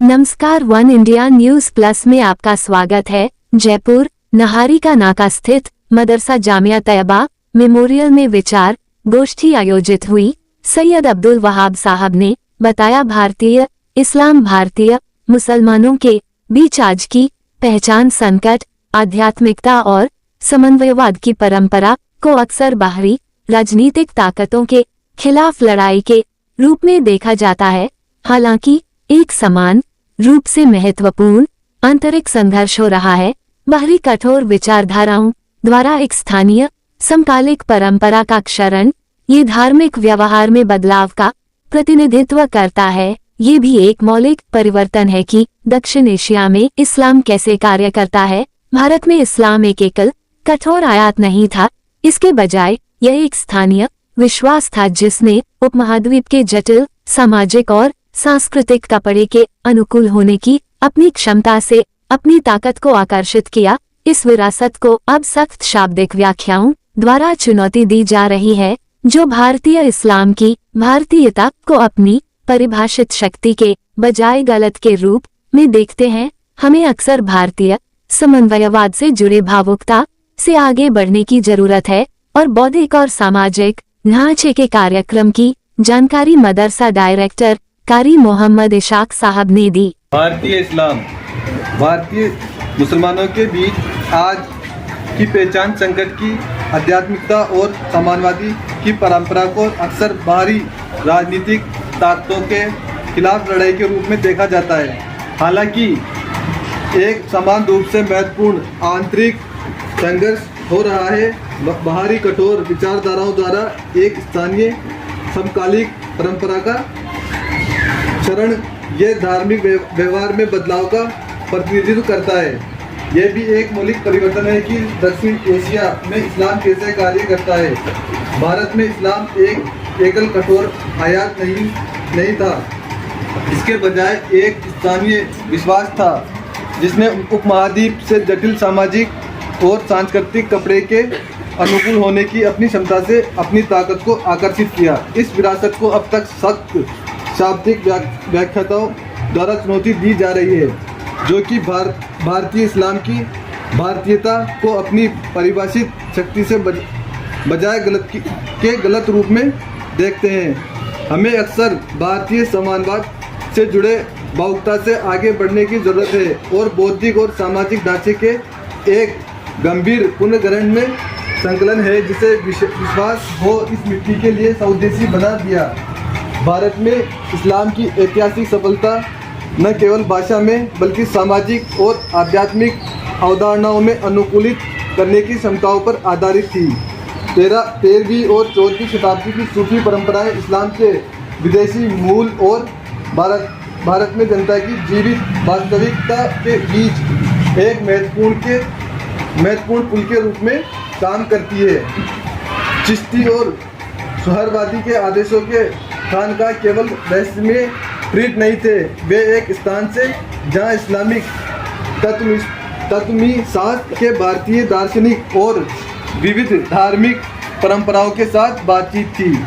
नमस्कार, one India news plus में आपका स्वागत है। जयपुर नहारी का नाका स्थित मदरसा जामिया तैयबा मेमोरियल में विचार गोष्ठी आयोजित हुई। सैयद अब्दुल वहाब साहब ने बताया, भारतीय इस्लाम भारतीय मुसलमानों के बीच आज की पहचान संकट, आध्यात्मिकता और समन्वयवाद की परंपरा को अक्सर बाहरी राजनीतिक ताकतों के खिलाफ लड़ाई के रूप में देखा जाता है। हालांकि एक समान रूप से महत्वपूर्ण आंतरिक संघर्ष हो रहा है। बाहरी कठोर विचारधाराओं द्वारा एक स्थानीय समकालिक परंपरा का क्षरण ये धार्मिक व्यवहार में बदलाव का प्रतिनिधित्व करता है। ये भी एक मौलिक परिवर्तन है कि दक्षिण एशिया में इस्लाम कैसे कार्य करता है। भारत में इस्लाम एक एकल कठोर आयात नहीं था, इसके बजाय यह एक स्थानीय विश्वास था जिसने उपमहाद्वीप के जटिल सामाजिक और सांस्कृतिक कपड़े के अनुकूल होने की अपनी क्षमता से अपनी ताकत को आकर्षित किया। इस विरासत को अब सख्त शाब्दिक व्याख्याओं द्वारा चुनौती दी जा रही है, जो भारतीय इस्लाम की भारतीयता को अपनी परिभाषित शक्ति के बजाय गलत के रूप में देखते हैं। हमें अक्सर भारतीय समन्वयवाद से जुड़े भावुकता से आगे बढ़ने की जरूरत है और बौद्धिक और सामाजिक ढांचे के कार्यक्रम की जानकारी मदरसा डायरेक्टर कारी मोहम्मद इशाक साहब ने दी। भारतीय इस्लाम भारतीय मुसलमानों के बीच आज की पहचान संकट की आध्यात्मिकता और समानवादी की परंपरा को अक्सर बाहरी राजनीतिक ताकतों के खिलाफ लड़ाई के रूप में देखा जाता है। हालांकि एक समान रूप से महत्वपूर्ण आंतरिक संघर्ष हो रहा है। बाहरी कठोर विचारधाराओं द्वारा एक स्थानीय समकालिक परंपरा का क्षरण यह धार्मिक व्यवहार में बदलाव का प्रतिनिधित्व करता है। यह भी एक मौलिक परिवर्तन है कि दक्षिण एशिया में इस्लाम कैसे कार्य करता है। भारत में इस्लाम एक एकल कठोर आयात नहीं था, इसके बजाय एक स्थानीय विश्वास था जिसने उपमहाद्वीप से जटिल सामाजिक और सांस्कृतिक कपड़े के अनुकूल होने की अपनी क्षमता से अपनी ताकत को आकर्षित किया। इस विरासत को अब तक सख्त शाब्दिक व्याख्याताओं द्वारा चुनौती दी जा रही है, जो कि भारतीय इस्लाम की भारतीयता को अपनी परिभाषित शक्ति से बजाय गलत रूप में देखते हैं। हमें अक्सर भारतीय समानवाद से जुड़े भावुकता से आगे बढ़ने की जरूरत है और बौद्धिक और सामाजिक ढांचे के एक गंभीर पुनर्ग्रहण में संकलन है, जिसे विश्वास हो इस मिट्टी के लिए स्वदेशी बना दिया। भारत में इस्लाम की ऐतिहासिक सफलता न केवल भाषा में बल्कि सामाजिक और आध्यात्मिक अवधारणाओं में अनुकूलित करने की क्षमताओं पर आधारित थी। 13वीं और 14वीं शताब्दी की सूफी परंपराएं इस्लाम के विदेशी मूल और भारत में जनता की जीवित वास्तविकता के बीच एक महत्वपूर्ण पुल के रूप में काम करती है। चिश्ती और सुहरवादी के आदेशों के खानका केवल रहस्यमय प्रीत नहीं थे, वे एक स्थान से जहां इस्लामिक तत्वशास्त्र के भारतीय दार्शनिक और विविध धार्मिक परंपराओं के साथ बातचीत थी।